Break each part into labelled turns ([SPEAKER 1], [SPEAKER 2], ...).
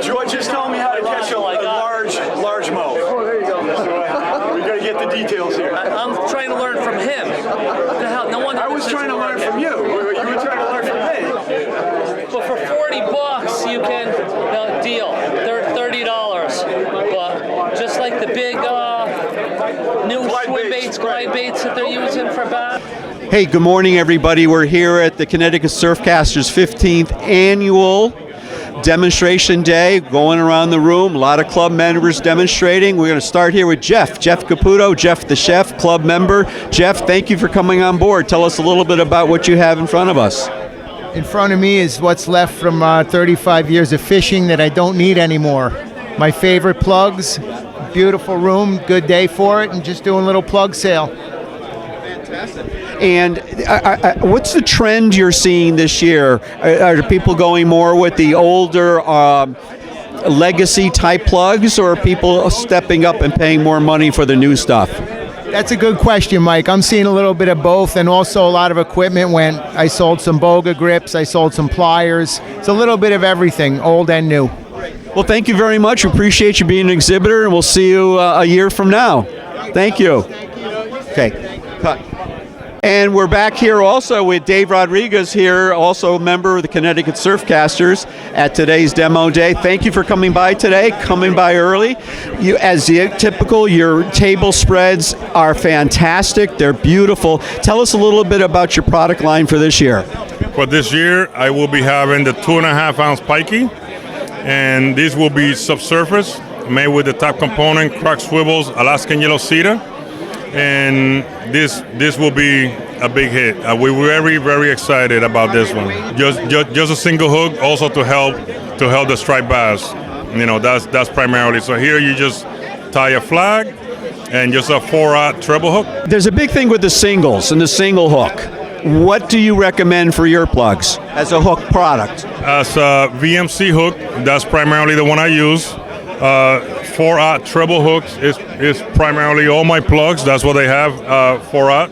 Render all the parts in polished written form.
[SPEAKER 1] George just told me how to catch a largemouth. Oh, there you go. We got to get the details here.
[SPEAKER 2] I'm trying to learn from him. What the hell? No one.
[SPEAKER 1] I was trying to learn from you. You were trying to learn from me.
[SPEAKER 2] But for $40, you can deal. They're $30. But just like the big new swim baits, glide baits that they're using for bass.
[SPEAKER 3] Hey, good morning, everybody. We're here at the Connecticut Surfcaster's 15th annual demonstration day, going around the room. A lot of club members demonstrating. We're going to start here with Jeff Caputo, Jeff the chef, club member. Jeff, thank you for coming on board. Tell us a little bit about what you have in front of us.
[SPEAKER 4] In front of me is what's left from 35 years of fishing that I don't need anymore. My favorite plugs, beautiful room, good day for it, and just doing a little plug sale.
[SPEAKER 3] Fantastic. And what's the trend you're seeing this year? Are people going more with the older legacy type plugs, or are people stepping up and paying more money for the new stuff?
[SPEAKER 4] That's a good question, Mike. I'm seeing a little bit of both, and also a lot of equipment went. I sold some Boga grips, I sold some pliers. It's a little bit of everything, old and new.
[SPEAKER 3] Well, thank you very much. We appreciate you being an exhibitor, and we'll see you a year from now. Thank you. Okay, cut. And we're back here also with Dave Rodriguez here, also a member of the Connecticut Surfcasters at today's demo day. Thank you for coming by today, coming by early. As typical, your table spreads are fantastic. They're beautiful. Tell us a little bit about your product line for this year.
[SPEAKER 5] For this year, I will be having the 2.5-ounce pikey, and this will be subsurface, made with the top component, cracked swivels, Alaskan yellow cedar. And this will be a big hit. We're very, very excited about this one. Just a single hook, also to help the striped bass. You know, that's primarily. So here you just tie a flag and just a 4/0 treble hook.
[SPEAKER 3] There's a big thing with the singles and the single hook. What do you recommend for your plugs as a hook product? As
[SPEAKER 5] a VMC hook, that's primarily the one I use. 4/0 treble hooks is primarily all my plugs. That's what they have, 4/0.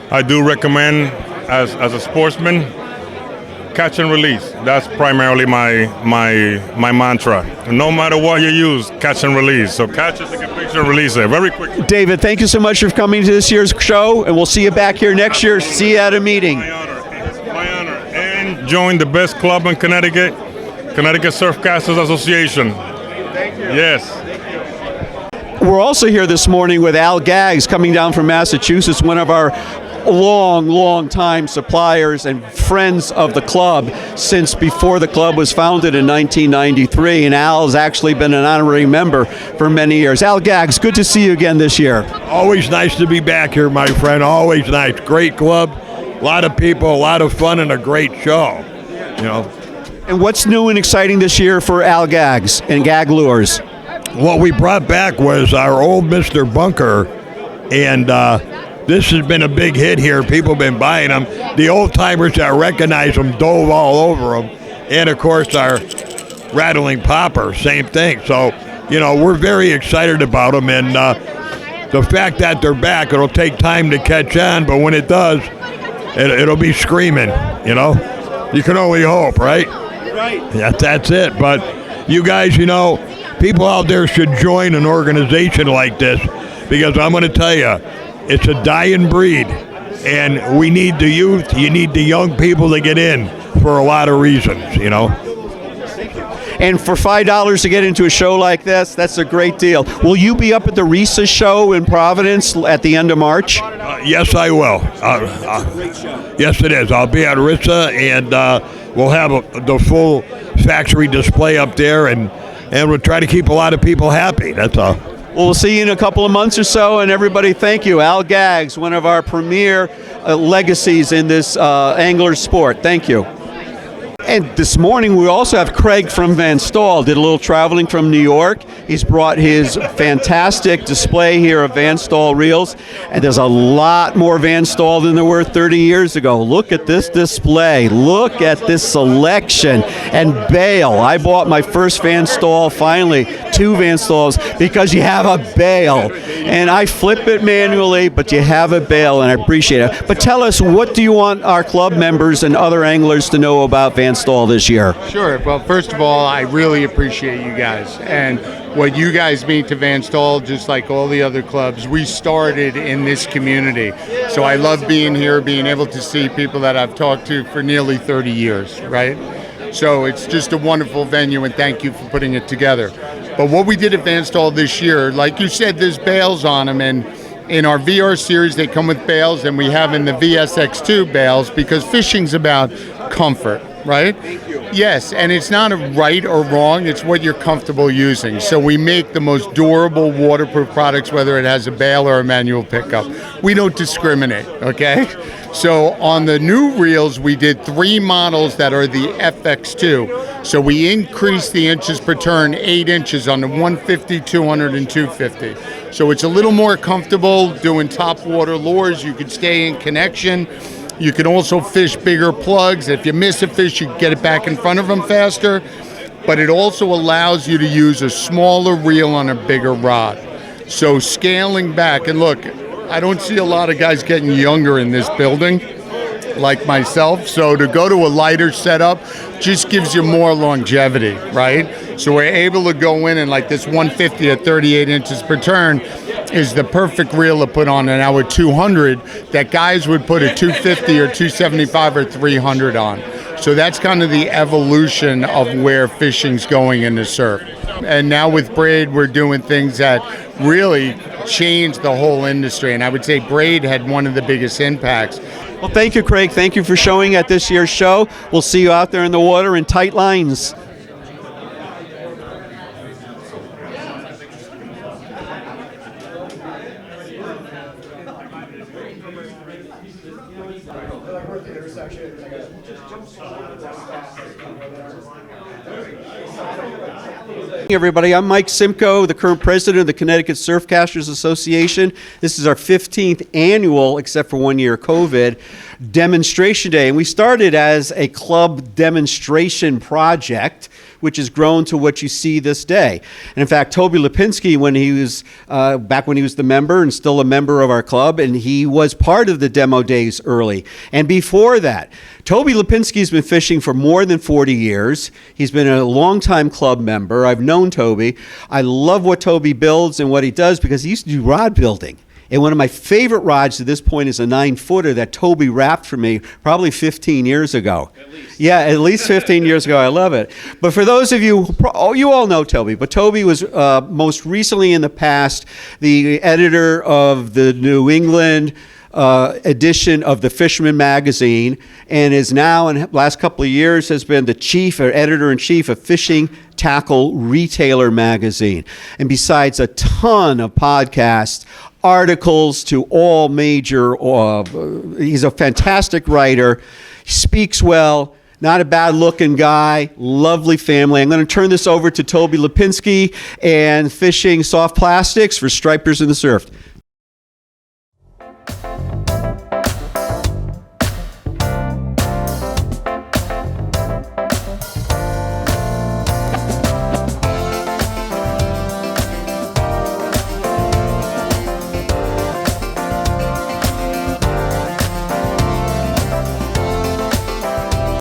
[SPEAKER 5] I do recommend, as a sportsman, catch and release. That's primarily my mantra. No matter what you use, catch and release. So catch it, take a picture, and release it very quickly.
[SPEAKER 3] David, thank you so much for coming to this year's show, and we'll see you back here next year. See you at a meeting.
[SPEAKER 5] My honor. And join the best club in Connecticut, Connecticut Surfcasters Association.
[SPEAKER 3] Thank you.
[SPEAKER 5] Yes.
[SPEAKER 3] We're also here this morning with Al Gaggs, coming down from Massachusetts, one of our long time suppliers and friends of the club since before the club was founded in 1993, and Al's actually been an honorary member for many years. Al Gaggs, good to see you again this year.
[SPEAKER 6] Always nice to be back here, my friend. Always nice. Great club, a lot of people, a lot of fun, and a great show. You know.
[SPEAKER 3] And what's new and exciting this year for Al Gaggs and Gag Lures?
[SPEAKER 6] What we brought back was our old Mr. Bunker, and this has been a big hit here. People have been buying them. The old-timers that recognize them dove all over them. And, of course, our rattling popper, same thing. So, you know, we're very excited about them. And the fact that they're back, it'll take time to catch on, but when it does, it'll be screaming, you know. You can only hope, right?
[SPEAKER 3] Right.
[SPEAKER 6] That's it. But you guys, you know, people out there should join an organization like this, because I'm going to tell you, it's a dying breed, and we need the youth. You need the young people to get in for a lot of reasons, you know.
[SPEAKER 3] And for $5 to get into a show like this, that's a great deal. Will you be up at the RISA show in Providence at the end of March?
[SPEAKER 6] Yes, I will. Yes, it is. I'll be at RISA, and we'll have the full factory display up there, and we'll try to keep a lot of people happy. That's all.
[SPEAKER 3] Well, we'll see you in a couple of months or so, and everybody, thank you. Al Gaggs, one of our premier legacies in this angler sport. Thank you. And this morning we also have Craig from Van Staal. Did a little traveling from New York. He's brought his fantastic display here of Van Staal reels, and there's a lot more Van Staal than there were 30 years ago. Look at this display. Look at this selection. And bail. I bought my first Van Staal, finally, 2 Van Staals, because you have a bail. And I flip it manually, but you have a bail, and I appreciate it. But tell us, what do you want our club members and other anglers to know about Van Staal this year?
[SPEAKER 7] Sure. Well, first of all, I really appreciate you guys and what you guys mean to Van Staal, just like all the other clubs. We started in this community. So I love being here, being able to see people that I've talked to for nearly 30 years, right? So it's just a wonderful venue, and thank you for putting it together. But what we did at Van Staal this year, like you said, there's bails on them, and in our VR series, they come with bails, and we have in the VSX2 bails, because fishing's about comfort, right? Yes, and it's not a right or wrong, it's what you're comfortable using. So we make the most durable waterproof products, whether it has a bail or a manual pickup. We don't discriminate, okay? So on the new reels, we did 3 models that are the FX2. So we increased the inches per turn 8 inches on the 150, 200, and 250. So it's a little more comfortable doing top water lures. You can stay in connection. You can also fish bigger plugs. If you miss a fish, you can get it back in front of them faster. But it also allows you to use a smaller reel on a bigger rod. So scaling back, and look, I don't see a lot of guys getting younger in this building, like myself. So to go to a lighter setup just gives you more longevity, right? So we're able to go in and like this 150 at 38 inches per turn is the perfect reel to put on an hour 200 that guys would put a 250 or 275 or 300 on. So that's kind of the evolution of where fishing's going in the surf. And now with braid, we're doing things that really changed the whole industry. And I would say braid had one of the biggest impacts.
[SPEAKER 3] Well, thank you, Craig. Thank you for showing at this year's show. We'll see you out there in the water in tight lines. Everybody, I'm Mike Simcoe, the current president of the Connecticut Surfcasters Association. This is our 15th annual, except for 1 year COVID, demonstration day. And we started as a club demonstration project, which has grown to what you see this day. And in fact, Toby Lipinski, when he was back when he was the member and still a member of our club, and he was part of the demo days early. And before that, Toby Lipinski's been fishing for more than 40 years. He's been a longtime club member. I've known Toby. I love what Toby builds and what he does because he used to do rod building. And one of my favorite rods to this point is a 9-footer that Toby wrapped for me probably 15 years ago. Yeah, at least 15 years ago. I love it. But for those of you, you all know Toby, but Toby was most recently in the past the editor of the New England edition of the Fisherman magazine, and is now, in the last couple of years, has been the chief or editor-in-chief of Fishing Tackle Retailer magazine. And besides a ton of podcasts, articles to all major, he's a fantastic writer, speaks well, not a bad-looking guy, lovely family. I'm going to turn this over to Toby Lipinski and Fishing Soft Plastics for Stripers in the Surf.